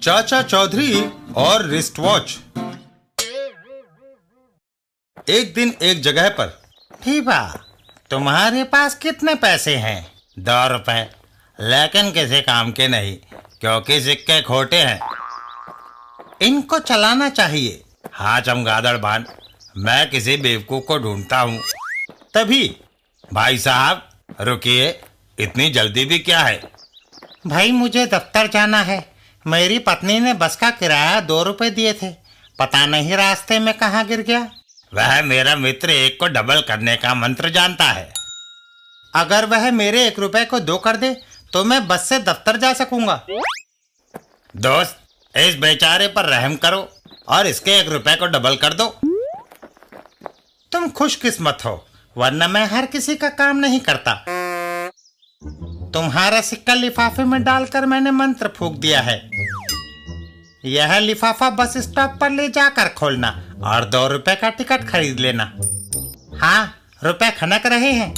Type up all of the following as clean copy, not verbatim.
चाचा चौधरी और wrist watch. एक दिन एक जगह पर, ठीबा, तुम्हारे पास कितने पैसे हैं? 2 रुपए, लेकिन किसी काम के नहीं क्योंकि सिक्के खोटे हैं। इनको चलाना चाहिए। हाँ चमगादड़ बान, मैं किसी बेवकूफ को ढूंढता हूँ। तभी भाई साहब रुकिए, इतनी जल्दी भी क्या है? भाई मुझे दफ्तर जाना है। मेरी पत्नी ने बस का किराया 2 रुपए दिए थे, पता नहीं रास्ते में कहाँ गिर गया। वह मेरा मित्र 1 को डबल करने का मंत्र जानता है। अगर वह मेरे 1 रुपए को 2 कर दे तो मैं बस से दफ्तर जा सकूंगा। दोस्त, इस बेचारे पर रहम करो और इसके 1 रुपए को डबल कर दो। तुम खुशकिस्मत हो, वरना मैं हर किसी का काम नहीं करता। तुम्हारा सिक्का लिफाफे में डालकर मैंने मंत्र फूंक दिया है। यह लिफाफा बस स्टॉप पर ले जाकर खोलना और 2 रुपए का टिकट खरीद लेना। हाँ, रुपए खनक रहे हैं।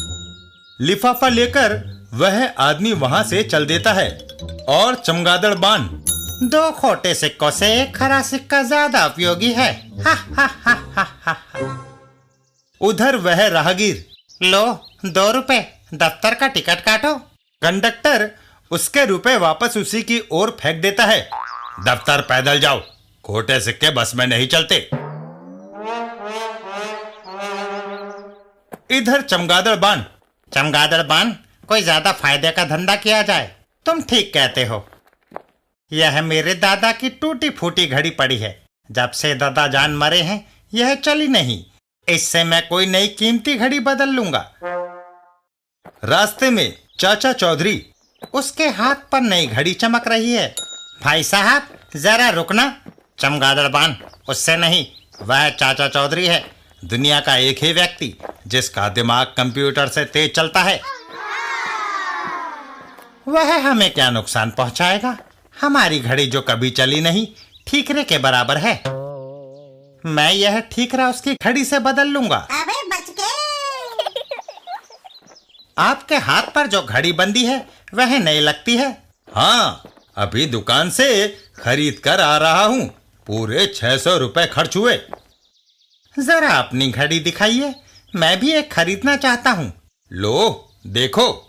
लिफाफा लेकर वह आदमी वहां से चल देता है और चमगादड़ बान, 2 खोटे सिक्कों से 1 खरा सिक्का ज्यादा उपयोगी है। हा हा हा हा हा। उधर वह राहगीर, लो 2 रुपए, दफ्तर का टिकट काटो। कंडक्टर उसके रुपए वापस उसी की ओर फेंक देता है। दफ्तर पैदल जाओ, खोटे सिक्के बस में नहीं चलते। इधर चमगादड़ बान, कोई ज्यादा फायदे का धंधा किया जाए। तुम ठीक कहते हो। यह मेरे दादा की टूटी फूटी घड़ी पड़ी है। जब से दादा जान मरे हैं यह चली नहीं। इससे मैं कोई नई कीमती घड़ी बदल लूंगा। रास्ते में चाचा चौधरी, उसके हाथ पर नई घड़ी चमक रही है। भाई साहब जरा रुकना। चमगादड़ बान, उससे नहीं, वह चाचा चौधरी है, दुनिया का एक ही व्यक्ति जिसका दिमाग कंप्यूटर से तेज चलता है। वह हमें क्या नुकसान पहुंचाएगा? हमारी घड़ी जो कभी चली नहीं, ठीकरे के बराबर है। मैं यह ठीकरा उसकी घड़ी से बदल लूंगा। अबे बच गए। आपके हाथ पर जो घड़ी बंदी है वह नई लगती है। हाँ, अभी दुकान से खरीद कर आ रहा हूँ। पूरे 600 रुपए खर्च हुए। जरा अपनी घड़ी दिखाइए, मैं भी एक खरीदना चाहता हूँ। लो देखो।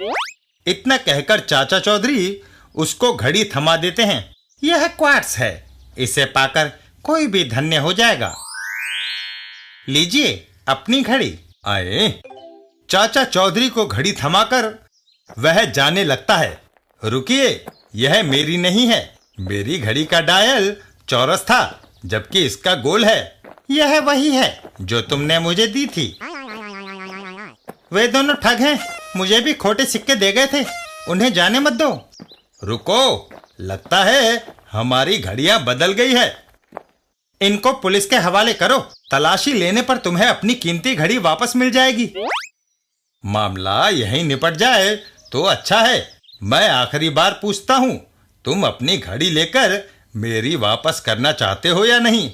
इतना कहकर चाचा चौधरी उसको घड़ी थमा देते हैं। यह क्वार्ट्स है, इसे पाकर कोई भी धन्य हो जाएगा। लीजिए अपनी घड़ी। आए, चाचा चौधरी को घड़ी थमाकर वह जाने लगता है। रुकिए, यह मेरी नहीं है। मेरी घड़ी का डायल चौरस था, जबकि इसका गोल है। यह वही है जो तुमने मुझे दी थी। वे दोनों ठग हैं, मुझे भी खोटे सिक्के दे गए थे। उन्हें जाने मत दो। रुको, लगता है हमारी घड़ियां बदल गई है। इनको पुलिस के हवाले करो। तलाशी लेने पर तुम्हें अपनी कीमती घड़ी वापस मिल जाएगी। मामला यहीं निपट जाए तो अच्छा है। मैं आखिरी बार पूछता हूँ, तुम अपनी घड़ी लेकर मेरी वापस करना चाहते हो या नहीं?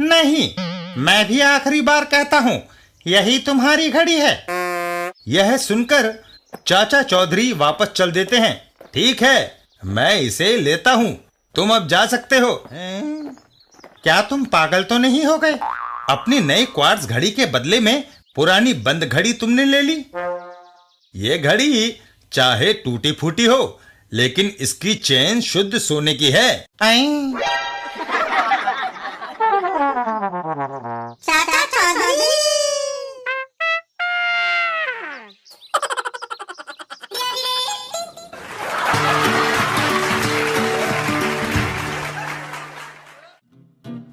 नहीं, मैं भी आखिरी बार कहता हूँ, यही तुम्हारी घड़ी है। यह सुनकर चाचा चौधरी वापस चल देते हैं। ठीक है, मैं इसे लेता हूँ, तुम अब जा सकते हो। क्या तुम पागल तो नहीं हो गए? अपनी नई क्वार्ट्ज घड़ी के बदले में पुरानी बंद घड़ी तुमने ले ली। ये घड़ी चाहे टूटी फूटी हो, लेकिन इसकी चेन शुद्ध सोने की है। चाचा चौधरी।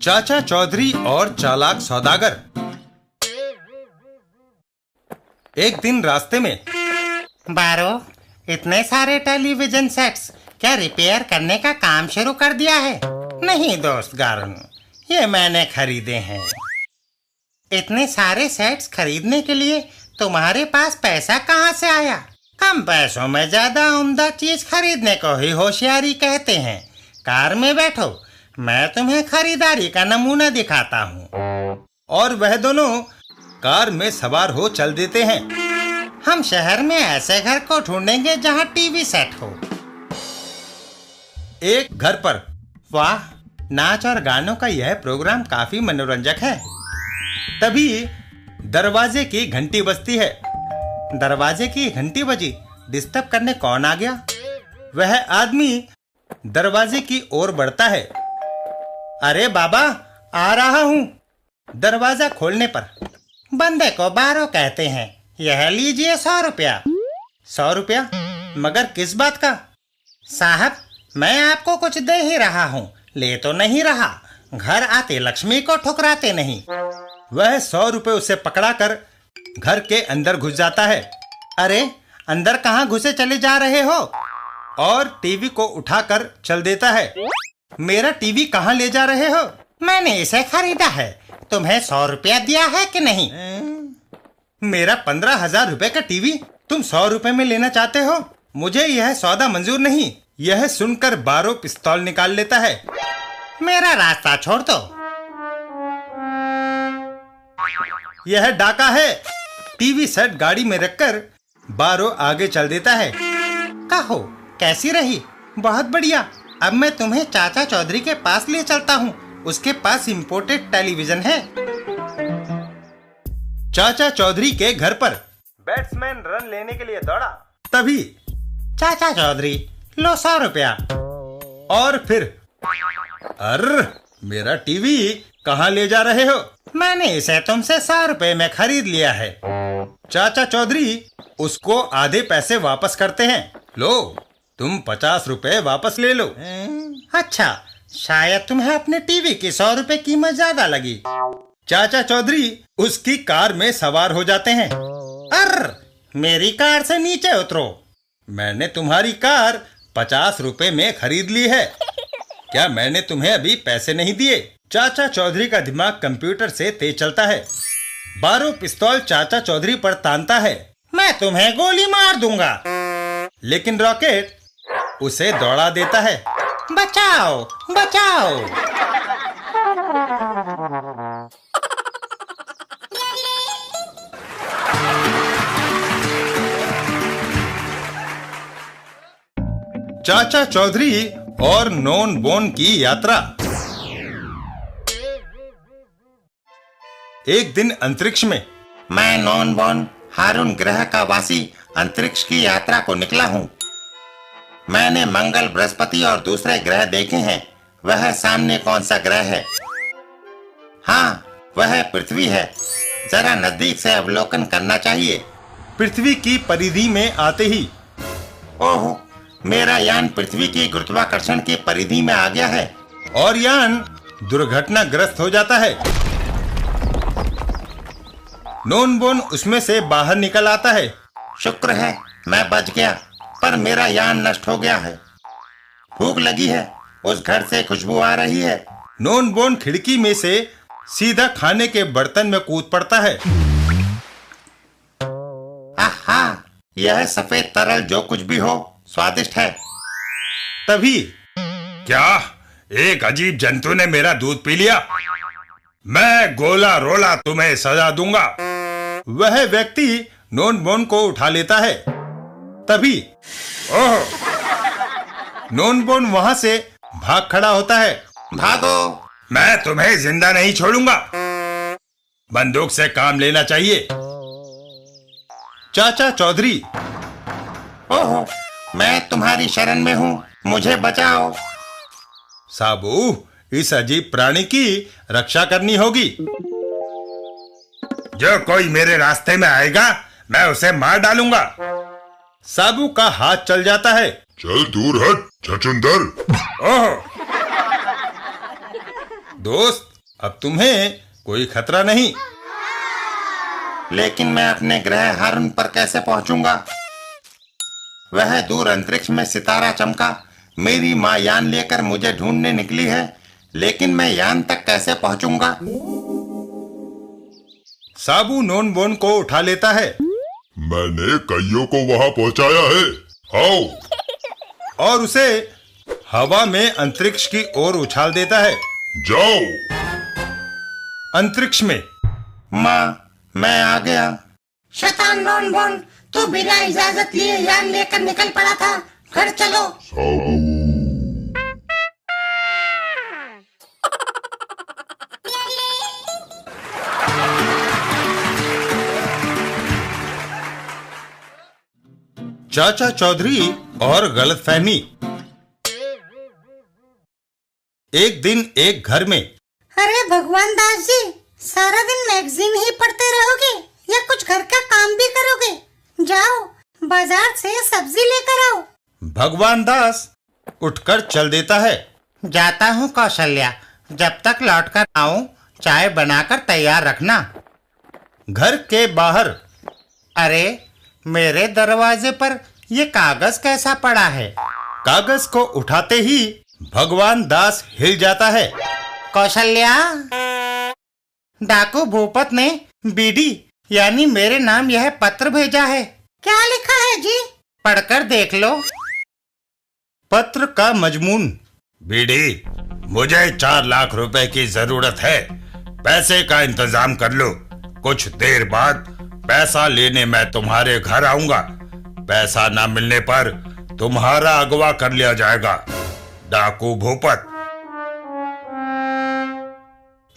चाचा चौधरी और चालाक सौदागर। एक दिन रास्ते में, बारो, इतने सारे टेलीविजन सेट्स क्या रिपेयर करने का काम शुरू कर दिया है? नहीं दोस्त गार्न, ये मैंने खरीदे हैं। इतने सारे सेट्स खरीदने के लिए तुम्हारे पास पैसा कहाँ से आया? कम पैसों में ज्यादा उम्दा चीज खरीदने को ही होशियारी कहते हैं। कार में बैठो, मैं तुम्हें खरीदारी का नमूना दिखाता हूँ। और वह दोनों कार में सवार हो चल देते हैं। हम शहर में ऐसे घर को ढूंढेंगे जहाँ टीवी सेट हो। एक घर पर वाह, नाच और गानों का यह प्रोग्राम काफी मनोरंजक है। तभी दरवाजे की घंटी बजती है। दरवाजे की घंटी बजी, डिस्टर्ब करने कौन आ गया? वह आदमी दरवाजे की ओर बढ़ता है। अरे बाबा, आ रहा हूं। दरवाजा खोलने पर बंदे को बारो कहते हैं। यह लीजिए 100 रुपया। 100 रुपया? मगर किस बात का? साहब, मैं आपको कुछ दे ही रहा हूँ, ले तो नहीं रहा। घर आते लक्ष्मी को ठुकराते नहीं। वह 100 रुपये उसे पकड़ाकर घर के अंदर घुस जाता है। अरे, अंदर कहाँ घुसे चले जा रहे हो? और टीवी को उठाकर चल देता है। मेरा टीवी कहाँ ले जा रहे हो? मैंने इसे खरीदा है। तुम्हें 100 रुपया दिया है कि नहीं? मेरा 15,000 रुपए का टीवी तुम 100 रुपए में लेना चाहते हो? मुझे यह सौदा मंजूर नहीं। यह सुनकर बारो पिस्तौल निकाल लेता है। मेरा रास्ता छोड़ दो। यह डाका है। टीवी सेट गाड़ी में रखकर बारो आगे चल देता है। कहो, कैसी रही? बहुत बढ़िया। अब मैं तुम्हें चाचा चौधरी के पास ले चलता हूँ। उसके पास इंपोर्टेड टेलीविजन है। चाचा चौधरी के घर पर बैट्समैन रन लेने के लिए दौड़ा। तभी चाचा चौधरी, लो 100 रुपया। और फिर, अर्र, मेरा टीवी कहाँ ले जा रहे हो? मैंने इसे तुमसे 100 रुपए में खरीद लिया है। चाचा चौधरी उसको आधे पैसे वापस करते हैं। लो, तुम 50 रुपए वापस ले लो। अच्छा, शायद तुम्हें अपने टीवी की 100 रुपए कीमत ज्यादा लगी। चाचा चौधरी उसकी कार में सवार हो जाते हैं। अर्र, मेरी कार से नीचे उतरो। मैंने तुम्हारी कार 50 रुपए में खरीद ली है। क्या मैंने तुम्हें अभी पैसे नहीं दिए? चाचा चौधरी का दिमाग कंप्यूटर से तेज चलता है। बारो पिस्तौल चाचा चौधरी पर तानता है। मैं तुम्हें गोली मार दूंगा। लेकिन रॉकेट उसे दौड़ा देता है। बचाओ, बचाओ। चाचा चौधरी और नॉन बोन की यात्रा। एक दिन अंतरिक्ष में। मैं नॉन बोन हारून ग्रह का वासी अंतरिक्ष की यात्रा को निकला हूँ। मैंने मंगल, बृहस्पति और दूसरे ग्रह देखे हैं। वह सामने कौन सा ग्रह है? हाँ, वह पृथ्वी है। जरा नजदीक से अवलोकन करना चाहिए। पृथ्वी की परिधि में आते ही, ओह, मेरा यान पृथ्वी की गुरुत्वाकर्षण की परिधि में आ गया है। और यान दुर्घटनाग्रस्त हो जाता है। नॉन बोन उसमें से बाहर निकल आता है। शुक्र है मैं बच गया, पर मेरा यान नष्ट हो गया है। भूख लगी है, उस घर से खुशबू आ रही है। नॉन बोन खिड़की में से सीधा खाने के बर्तन में कूद पड़ता है। आहा, यह सफेद तरल जो कुछ भी हो स्वादिष्ट है। तभी, क्या एक अजीब जंतु ने मेरा दूध पी लिया? मैं गोला रोला तुम्हें सजा दूंगा। वह व्यक्ति नॉन बोन को उठा लेता है। तभी, ओह, नॉन बोन वहां से भाग खड़ा होता है। भागो, मैं तुम्हें जिंदा नहीं छोड़ूंगा। बंदूक से काम लेना चाहिए। चाचा चौधरी, ओह, मैं तुम्हारी शरण में हूँ, मुझे बचाओ। साबू, इस अजीब प्राणी की रक्षा करनी होगी। जो कोई मेरे रास्ते में आएगा, मैं उसे मार डालूंगा। साबू का हाथ चल जाता है। चल दूर हट, छछूंदर। ओह, दोस्त, अब तुम्हें कोई खतरा नहीं। लेकिन मैं अपने ग्रह हारून पर कैसे पहुंचूंगा? वह दूर अंतरिक्ष में सितारा चमका। मेरी माँ यान लेकर मुझे ढूंढने निकली है, लेकिन मैं यान तक कैसे पहुंचूंगा? साबू नॉन बोन को उठा लेता है। मैंने कईयों को वहां पहुंचाया है, आओ। और उसे हवा में अंतरिक्ष की ओर उछाल देता है। जाओ। अंतरिक्ष में। माँ, मैं आ गया। शैतान नॉन बोन, तू बिना इजाजत लिए यान लेकर निकल पड़ा था। घर चलो। साबू। चाचा चौधरी और गलतफहमी। एक दिन एक घर में। अरे भगवान दास जी, सारा दिन मैगजीन ही पढ़ते रहोगे या कुछ घर का काम भी करोगे? जाओ बाजार से सब्जी लेकर आओ। भगवान दास उठकर चल देता है। जाता हूँ कौशल्या, जब तक लौटकर आऊं चाय बनाकर तैयार रखना। घर के बाहर। अरे मेरे दरवाजे पर ये कागज कैसा पड़ा है? कागज को उठाते ही भगवान दास हिल जाता है। कौशल्या, डाकू भूपत ने बीडी यानी मेरे नाम यह पत्र भेजा है। क्या लिखा है जी? पढ़कर देख लो। पत्र का मजमून। बीडी, मुझे 4 लाख रुपए की जरूरत है। पैसे का इंतजाम कर लो। कुछ देर बाद पैसा लेने मैं तुम्हारे घर आऊंगा। पैसा ना मिलने पर तुम्हारा अगवा कर लिया जाएगा। डाकू भूपत।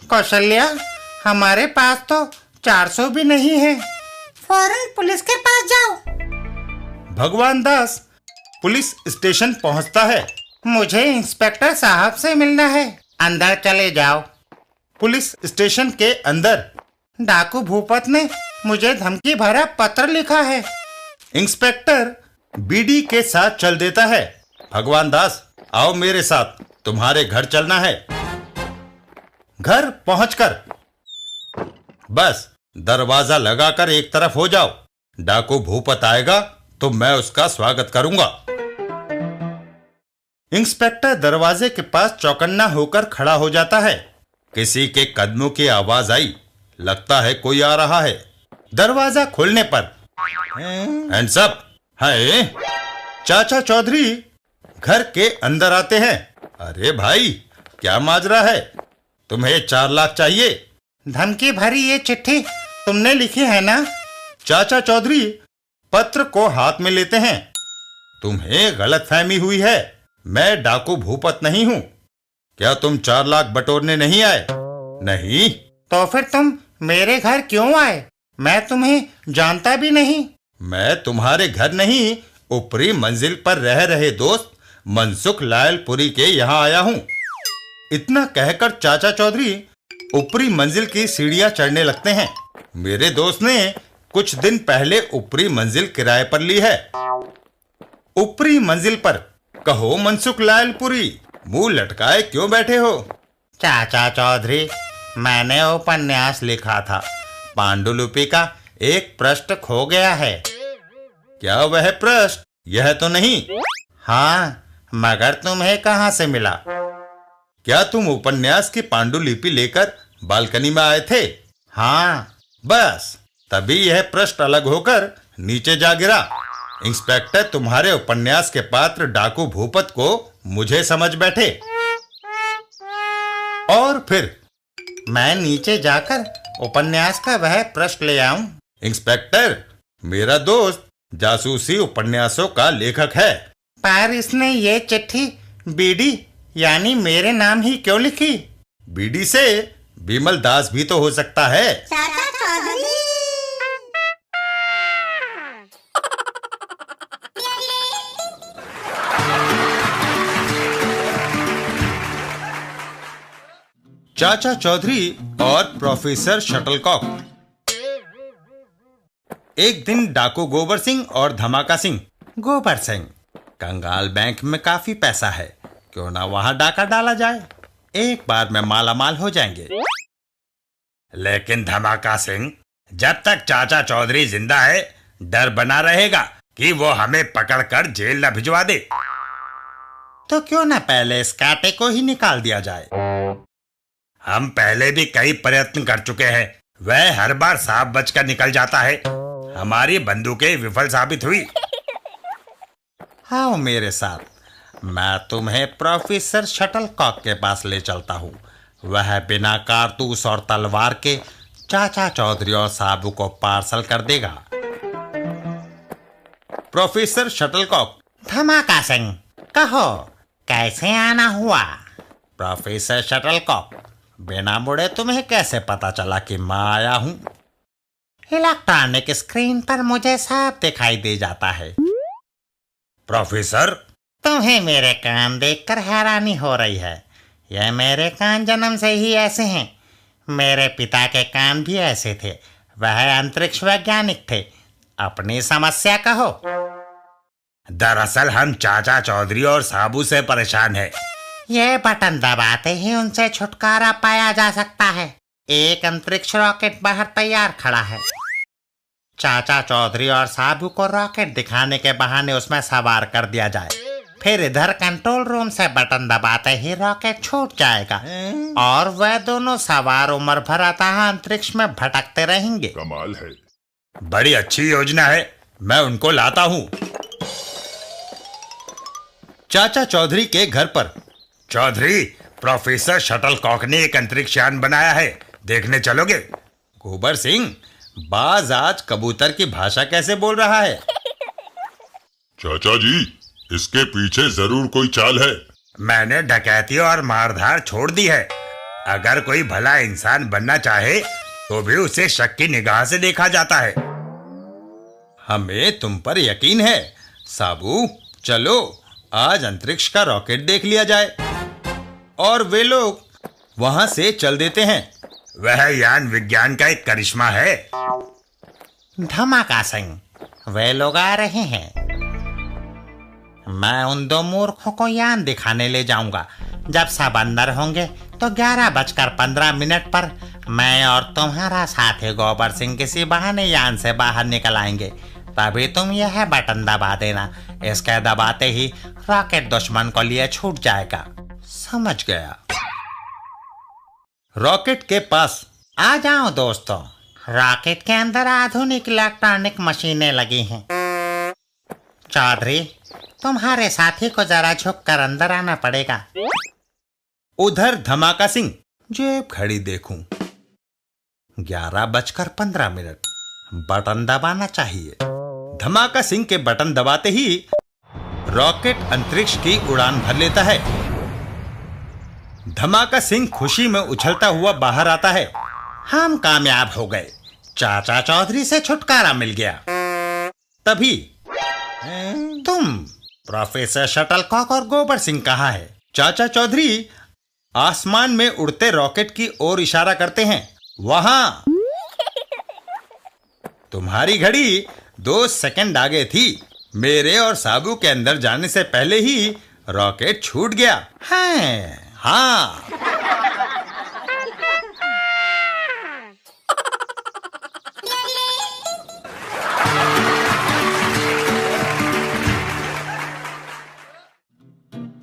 कौशल्या, हमारे पास तो 400 भी नहीं है। फौरन पुलिस के पास जाओ। भगवान दास पुलिस स्टेशन पहुंचता है। मुझे इंस्पेक्टर साहब से मिलना है। अंदर चले जाओ। पुलिस स्टेशन के अंदर। डाकू भूपत ने मुझे धमकी भरा पत्र लिखा है। इंस्पेक्टर बीडी के साथ चल देता है। भगवान दास, आओ मेरे साथ, तुम्हारे घर चलना है। घर पहुंचकर बस दरवाजा लगाकर एक तरफ हो जाओ। डाकू भूपत आएगा तो मैं उसका स्वागत करूंगा। इंस्पेक्टर दरवाजे के पास चौकन्ना होकर खड़ा हो जाता है। किसी के कदमों की आवाज आई। लगता है कोई आ रहा है। दरवाजा खोलने पर हैंड्स अप है। चाचा चौधरी घर के अंदर आते हैं। अरे भाई, क्या माजरा है? तुम्हें 4 लाख चाहिए? धमकी भरी ये चिट्ठी तुमने लिखी है ना? चाचा चौधरी पत्र को हाथ में लेते हैं। तुम्हें गलतफहमी हुई है। मैं डाकू भूपत नहीं हूँ। क्या तुम 4 लाख बटोरने नहीं आए? नहीं। तो फिर तुम मेरे घर क्यों आए? मैं तुम्हें जानता भी नहीं। मैं तुम्हारे घर नहीं, ऊपरी मंजिल पर रह रहे दोस्त मनसुख लायलपुरी के यहाँ आया हूँ। इतना कहकर चाचा चौधरी ऊपरी मंजिल की सीढ़ियां चढ़ने लगते हैं। मेरे दोस्त ने कुछ दिन पहले ऊपरी मंजिल किराए पर ली है। ऊपरी मंजिल पर। कहो मनसुख लायलपुरी, मुंह लटकाए क्यों बैठे हो? चाचा चौधरी, मैंने उपन्यास लिखा था। पांडुलिपि का एक पृष्ठ खो गया है। क्या वह पृष्ठ? यह तो नहीं। हाँ, मगर तुम्हें कहाँ से मिला? क्या तुम उपन्यास की पांडुलिपि लेकर बालकनी में आए थे? हाँ। बस तभी यह पृष्ठ अलग होकर नीचे जा गिरा। इंस्पेक्टर तुम्हारे उपन्यास के पात्र डाकू भूपत को मुझे समझ बैठे। और फिर मैं नीचे जाकर उपन्यास का वह पृष्ठ ले आऊं। इंस्पेक्टर, मेरा दोस्त जासूसी उपन्यासों का लेखक है। पर इसने ये चिट्ठी बीडी यानी मेरे नाम ही क्यों लिखी? बीडी से बिमल दास भी तो हो सकता है। चाचा चौधरी। चाचा चौधरी और प्रोफेसर शटलकॉक। एक दिन डाकू गोबर सिंह और धमाका सिंह। गोबर सिंह, कंगाल बैंक में काफी पैसा है, क्यों ना वहां डाका डाला जाए, एक बार में माला माल हो जाएंगे। लेकिन धमाका सिंह, जब तक चाचा चौधरी जिंदा है डर बना रहेगा कि वो हमें पकड़कर जेल न भिजवा दे। तो क्यों ना पहले इस कांटे को ही निकाल दिया जाए। हम पहले भी कई प्रयत्न कर चुके हैं, वह हर बार सांप बचकर निकल जाता है। हमारी बंदूकें विफल साबित हुई। आओ मेरे साथ, मैं तुम्हें प्रोफेसर शटलकॉक के पास ले चलता हूँ। वह बिना कारतूस और तलवार के चाचा चौधरी और साबू को पार्सल कर देगा। Professor shuttlecock. धमाका सिंह, कहो कैसे आना हुआ? प्रोफेसर शटलकॉक, बिना मुड़े तुम्हें कैसे पता चला कि मैं आया हूँ? इलेक्ट्रॉनिक स्क्रीन पर मुझे साफ दिखाई दे जाता है। प्रोफेसर, तुम्हें मेरे कान देखकर हैरानी हो रही है। यह मेरे कान जन्म से ही ऐसे हैं। मेरे पिता के कान भी ऐसे थे। वह अंतरिक्ष वैज्ञानिक थे। अपनी समस्या कहो। दरअसल हम चाचा चौधरी और साबू से परेशान हैं। ये बटन दबाते ही उनसे छुटकारा पाया जा सकता है। एक अंतरिक्ष रॉकेट बाहर तैयार खड़ा है। चाचा चौधरी और साबू को रॉकेट दिखाने के बहाने उसमें सवार कर दिया जाए। फिर इधर कंट्रोल रूम से बटन दबाते ही रॉकेट छूट जाएगा और वह दोनों सवार उम्र भर अतः अंतरिक्ष में भटकते रहेंगे। कमाल है। बड़ी अच्छी योजना है, मैं उनको लाता हूँ। चाचा चौधरी के घर पर। चौधरी, प्रोफेसर शटलकॉक ने एक अंतरिक्ष यान बनाया है, देखने चलोगे? गोबर सिंह, बाज आज कबूतर की भाषा कैसे बोल रहा है? चाचा जी, इसके पीछे जरूर कोई चाल है। मैंने डकैती और मारधार छोड़ दी है। अगर कोई भला इंसान बनना चाहे तो भी उसे शक की निगाह से देखा जाता है। हमें तुम पर यकीन है। साबू, चलो आज अंतरिक्ष का रॉकेट देख लिया जाए। और वे लोग वहां से चल देते हैं। वह यान विज्ञान का एक करिश्मा है। धमाका सिंह, वे लोग आ रहे हैं। मैं उन दो मूर्खों को यान दिखाने ले जाऊंगा। जब सब अंदर होंगे तो 11:15 पर मैं और तुम्हारा साथी गोबर सिंह किसी बहाने यान से बाहर निकल आएंगे। तभी तुम यह बटन दबा देना। इसके दबाते ही रॉकेट दुश्मन को लिए छूट जाएगा। समझ गया। रॉकेट के पास आ जाओ दोस्तों। रॉकेट के अंदर आधुनिक इलेक्ट्रॉनिक मशीनें लगी हैं। चौधरी, तुम्हारे साथी को जरा झुक कर अंदर आना पड़ेगा। उधर धमाका सिंह, जेब घड़ी देखूं। 11:15। बटन दबाना चाहिए। धमाका सिंह के बटन दबाते ही रॉकेट अंतरिक्ष की उड़ान भर लेता है। धमाका सिंह खुशी में उछलता हुआ बाहर आता है। हम कामयाब हो गए। चाचा चौधरी से छुटकारा मिल गया। तभी तुम, प्रोफेसर शटलकॉक और गोबर सिंह कहाँ है? चाचा चौधरी आसमान में उड़ते रॉकेट की ओर इशारा करते हैं। वहां। तुम्हारी घड़ी 2 सेकंड आगे थी। मेरे और साबू के अंदर जाने से पहले ही रॉकेट छूट गया है। हाँ।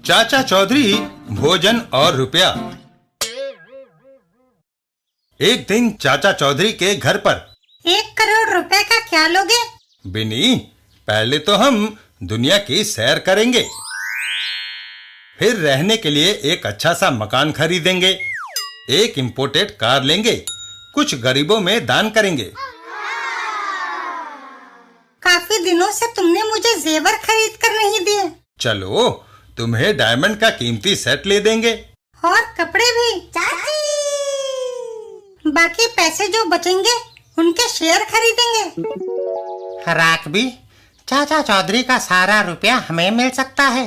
चाचा चौधरी, भोजन और रुपया। एक दिन चाचा चौधरी के घर पर। 1 करोड़ रुपए का क्या लोगे? बिनी, पहले तो हम दुनिया की सैर करेंगे। फिर रहने के लिए एक अच्छा सा मकान खरीदेंगे। एक इंपोर्टेड कार लेंगे। कुछ गरीबों में दान करेंगे। काफी दिनों से तुमने मुझे जेवर खरीद कर नहीं दिए। चलो, तुम्हें डायमंड का कीमती सेट ले देंगे। और कपड़े भी। चाची, बाकी पैसे जो बचेंगे उनके शेयर खरीदेंगे। राकबी, चाचा चौधरी का सारा रुपया हमें मिल सकता है।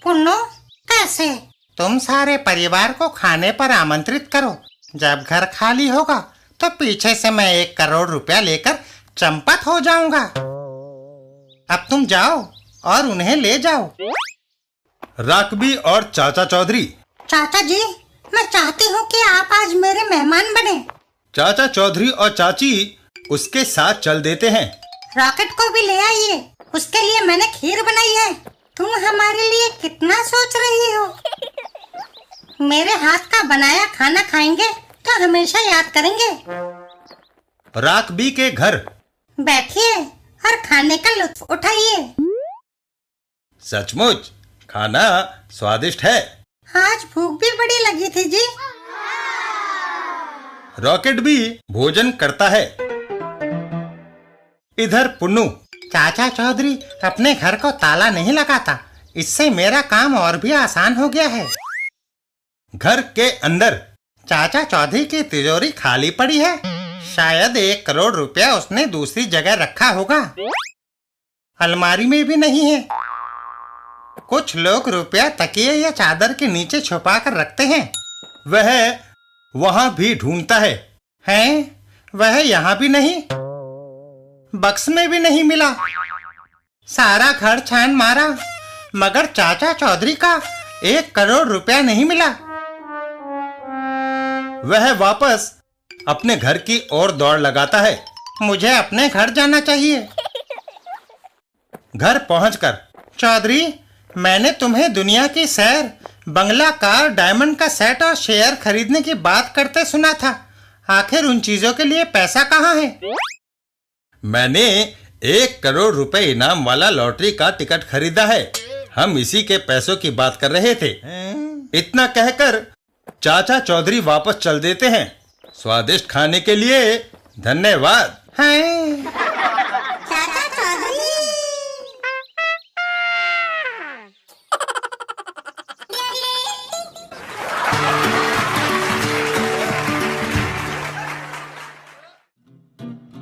पुन्नो, कैसे? तुम सारे परिवार को खाने पर आमंत्रित करो। जब घर खाली होगा तो पीछे से मैं 1 करोड़ रुपया लेकर चंपत हो जाऊंगा। अब तुम जाओ और उन्हें ले जाओ। राकबी और चाचा चौधरी। चाचा जी, मैं चाहती हूँ कि आप आज मेरे मेहमान बने। चाचा चौधरी और चाची उसके साथ चल देते हैं। रॉकेट को भी ले आइए। उसके लिए मैंने खीर बनाई है। तुम हमारे लिए कितना सोच रही हो। मेरे हाथ का बनाया खाना खाएंगे तो हमेशा याद करेंगे। राकबी के घर। बैठिए और खाने का लुत्फ उठाइए। सचमुच खाना स्वादिष्ट है। आज भूख भी बड़ी लगी थी जी। रॉकेट भी भोजन करता है। इधर पुन्नू। चाचा चौधरी अपने घर को ताला नहीं लगाता। इससे मेरा काम और भी आसान हो गया है। घर के अंदर। चाचा चौधरी की तिजोरी खाली पड़ी है। शायद 1 करोड़ रुपया उसने दूसरी जगह रखा होगा। अलमारी में भी नहीं है। कुछ लोग रुपया तकिए या चादर के नीचे छुपा कर रखते हैं। वह वहां भी ढूंढता है। हैं? वह यहाँ भी नहीं, बक्स में भी नहीं मिला। सारा घर छान मारा मगर चाचा चौधरी का 1 करोड़ रुपया नहीं मिला। वह वापस अपने घर की ओर दौड़ लगाता है। मुझे अपने घर जाना चाहिए। घर पहुंचकर, चौधरी, मैंने तुम्हें दुनिया की सैर, बंगला, कार, डायमंड का सेट और शेयर खरीदने की बात करते सुना था। आखिर उन चीजों के लिए पैसा कहाँ है? मैंने 1 करोड़ रुपए इनाम वाला लॉटरी का टिकट खरीदा है। हम इसी के पैसों की बात कर रहे थे। इतना कहकर चाचा चौधरी वापस चल देते हैं। स्वादिष्ट खाने के लिए धन्यवाद। हैं? चाचा चौधरी।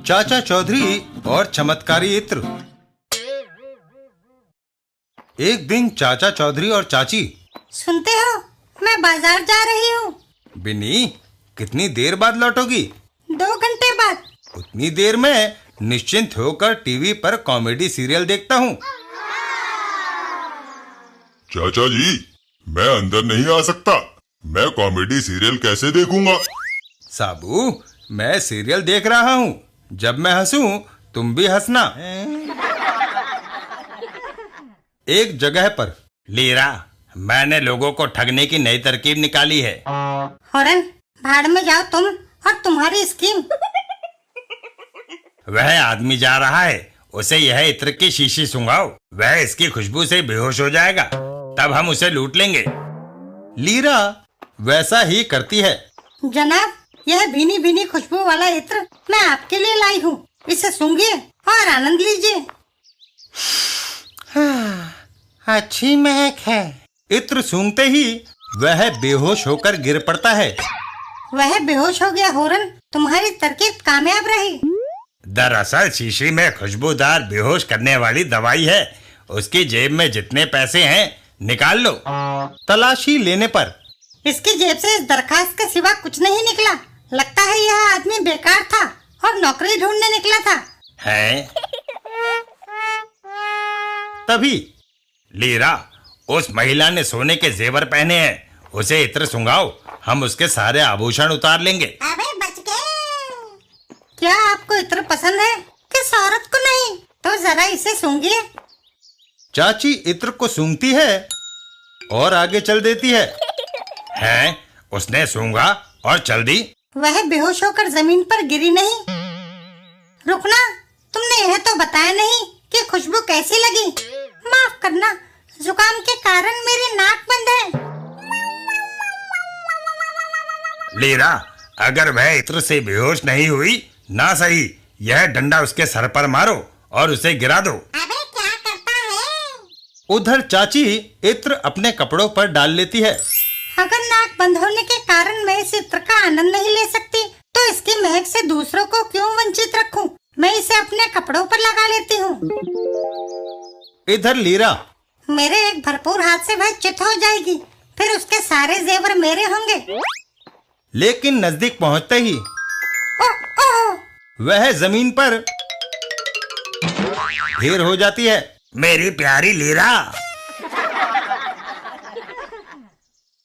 चाचा चौधरी और चमत्कारी इत्र। एक दिन चाचा चौधरी और चाची। सुनते हो, मैं बाजार जा रही हूँ। बिन्नी, कितनी देर बाद लौटोगी? 2 घंटे बाद। उतनी देर में निश्चिंत होकर टीवी पर कॉमेडी सीरियल देखता हूँ। चाचा जी, मैं अंदर नहीं आ सकता। मैं कॉमेडी सीरियल कैसे देखूंगा? साबू, मैं सीरियल देख रहा हूँ। जब मैं हंसूं, तुम भी हंसना। एक जगह पर। लीरा, मैंने लोगों को ठगने की नई तरकीब निकाली है। हॉर्न, भाड़ में जाओ तुम और तुम्हारी स्कीम। वह आदमी जा रहा है, उसे यह इत्र की शीशी सुंघाओ। वह इसकी खुशबू से बेहोश हो जाएगा, तब हम उसे लूट लेंगे। लीरा वैसा ही करती है। जनाब, यह भीनी भीनी खुशबू वाला इत्र मैं आपके लिए लाई हूँ। इसे सूंघिए और आनंद लीजिए। अच्छी महक है। इत्र सूंघते ही वह बेहोश होकर गिर पड़ता है। वह बेहोश हो गया। हॉर्न, तुम्हारी तरकीब कामयाब रही। दरअसल शीशी में खुशबूदार बेहोश करने वाली दवाई है। उसकी जेब में जितने पैसे हैं निकाल लो। तलाशी लेने पर इसकी जेब से इस दरखास्त के सिवा कुछ नहीं निकला। लगता है यह आदमी बेकार था और नौकरी ढूंढने निकला था। है? तभी लीरा, उस महिला ने सोने के जेवर पहने हैं। उसे इत्र सुंघाओ, हम उसके सारे आभूषण उतार लेंगे। अबे बच गए। क्या आपको इत्र पसंद है? किस औरत को नहीं? तो जरा इसे सूंघिए। चाची इत्र को सूंघती है और आगे चल देती है। हैं? उसने सूंघा और चल दी। वह बेहोश होकर जमीन पर गिरी नहीं। रुकना, तुमने यह तो बताया नहीं कि खुशबू कैसी लगी। माफ करना, जुकाम के कारण मेरी नाक बंद है। लीरा, अगर वह इत्र से बेहोश नहीं हुई ना सही, यह डंडा उसके सर पर मारो और उसे गिरा दो। अबे क्या करता है? उधर चाची इत्र अपने कपड़ों पर डाल लेती है। अगर नाक बंद होने के कारण मैं इस इत्र का आनंद नहीं ले सकती, तो इसकी महक से दूसरों को क्यों वंचित रखूं? मैं इसे अपने कपड़ों पर लगा लेती हूँ। इधर लीरा। मेरे एक भरपूर हाथ से वह चित हो जाएगी, फिर उसके सारे जेवर मेरे होंगे। लेकिन नजदीक पहुंचते ही ओह, वह जमीन पर ढेर हो जाती है। मेरी प्यारी लीरा।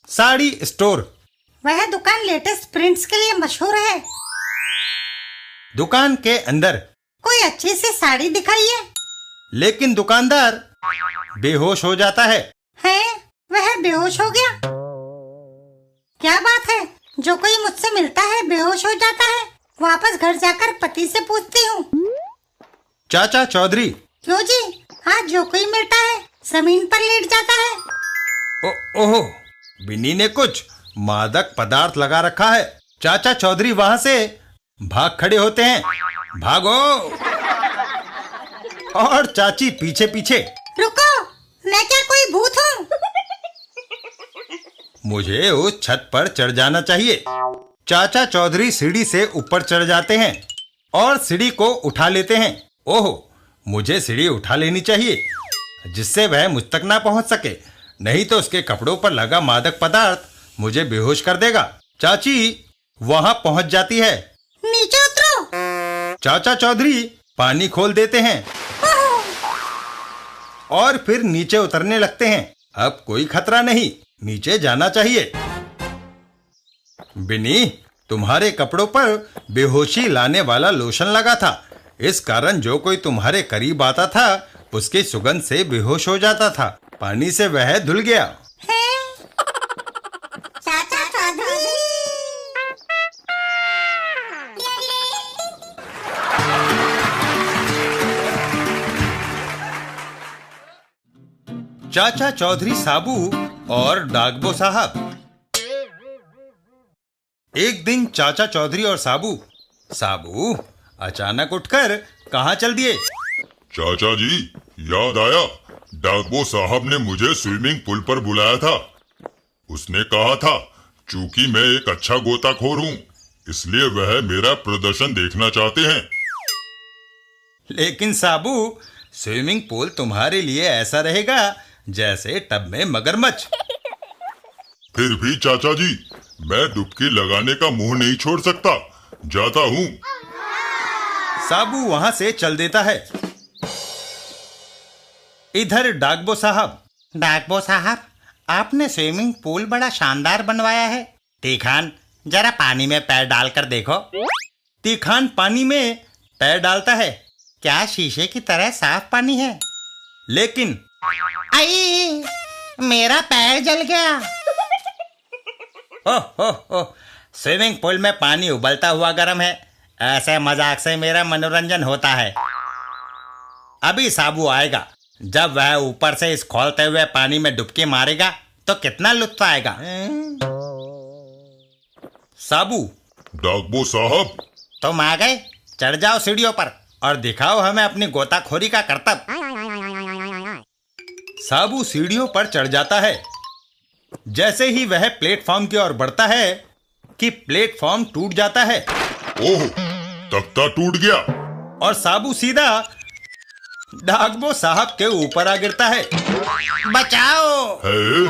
साड़ी स्टोर। वह दुकान लेटेस्ट प्रिंट्स के लिए मशहूर है। दुकान के अंदर कोई अच्छी सी साड़ी दिखाइए। लेकिन दुकानदार बेहोश हो जाता है। वह बेहोश हो गया। क्या बात है, जो कोई मुझसे मिलता है बेहोश हो जाता है। वापस घर जाकर पति से पूछती हूँ। चाचा चौधरी। क्यों जी, आज जो कोई मिलता है जमीन पर लेट जाता है। ओहो, बिन्नी ने कुछ मादक पदार्थ लगा रखा है। चाचा चौधरी वहां से भाग खड़े होते हैं। भागो! और चाची पीछे पीछे। रुको, मैं क्या कोई भूत हूँ? मुझे उस छत पर चढ़ जाना चाहिए। चाचा चौधरी सीढ़ी से ऊपर चढ़ जाते हैं और सीढ़ी को उठा लेते हैं। ओहो, मुझे सीढ़ी उठा लेनी चाहिए। जिससे वह मुझ तक ना पहुंच सके, नहीं तो उसके कपड़ों पर लगा मादक पदार्थ मुझे बेहोश कर देगा। चाची वहां पहुंच जाती है। नीचे उतरो। चाचा चौधरी पानी खोल देते हैं और फिर नीचे उतरने लगते हैं। अब कोई खतरा नहीं, नीचे जाना चाहिए। बिनी, तुम्हारे कपड़ों पर बेहोशी लाने वाला लोशन लगा था, इस कारण जो कोई तुम्हारे करीब आता था उसकी सुगंध से बेहोश हो जाता था। पानी से वह धुल गया। चाचा चौधरी। चाचा चौधरी साबू और डाकबो साहब। एक दिन चाचा चौधरी और साबू अचानक उठकर कहाँ चल दिए? चाचा जी, याद आया, डाकबो साहब ने मुझे स्विमिंग पूल पर बुलाया था। उसने कहा था चूंकि मैं एक अच्छा गोताखोर हूँ, इसलिए वह मेरा प्रदर्शन देखना चाहते हैं। लेकिन साबू, स्विमिंग पूल तुम्हारे लिए ऐसा रहेगा जैसे टब में मगरमच्छ। फिर भी चाचा जी, मैं डुबकी लगाने का मुंह नहीं छोड़ सकता। जाता हूँ। साबू वहां से चल देता है। इधर डाकबो साहब, आपने स्विमिंग पूल बड़ा शानदार बनवाया है। तीखान, जरा पानी में पैर डालकर देखो। तीखान पानी में पैर डालता है। क्या शीशे की तरह साफ पानी है? लेकिन आई, मेरा पैर जल गया। ओह, स्विमिंग पूल में पानी उबलता हुआ गर्म है। ऐसे मजाक से मेरा मनोरंजन होता है। अभी साबू आएगा, जब वह ऊपर से इस खौलते हुए पानी में डुबकी मारेगा तो कितना लुत्फ आएगा। साबू, डाकबो साहब, तुम आ गए। चढ़ जाओ सीढ़ियों पर और दिखाओ हमें अपनी गोताखोरी का करतब। साबू सीढ़ियों पर चढ़ जाता है। जैसे ही वह प्लेटफॉर्म की ओर बढ़ता है कि प्लेटफॉर्म टूट जाता है। ओह, तख्ता टूट गया। और साबू सीधा डाकबो साहब के ऊपर आ गिरता है। बचाओ! है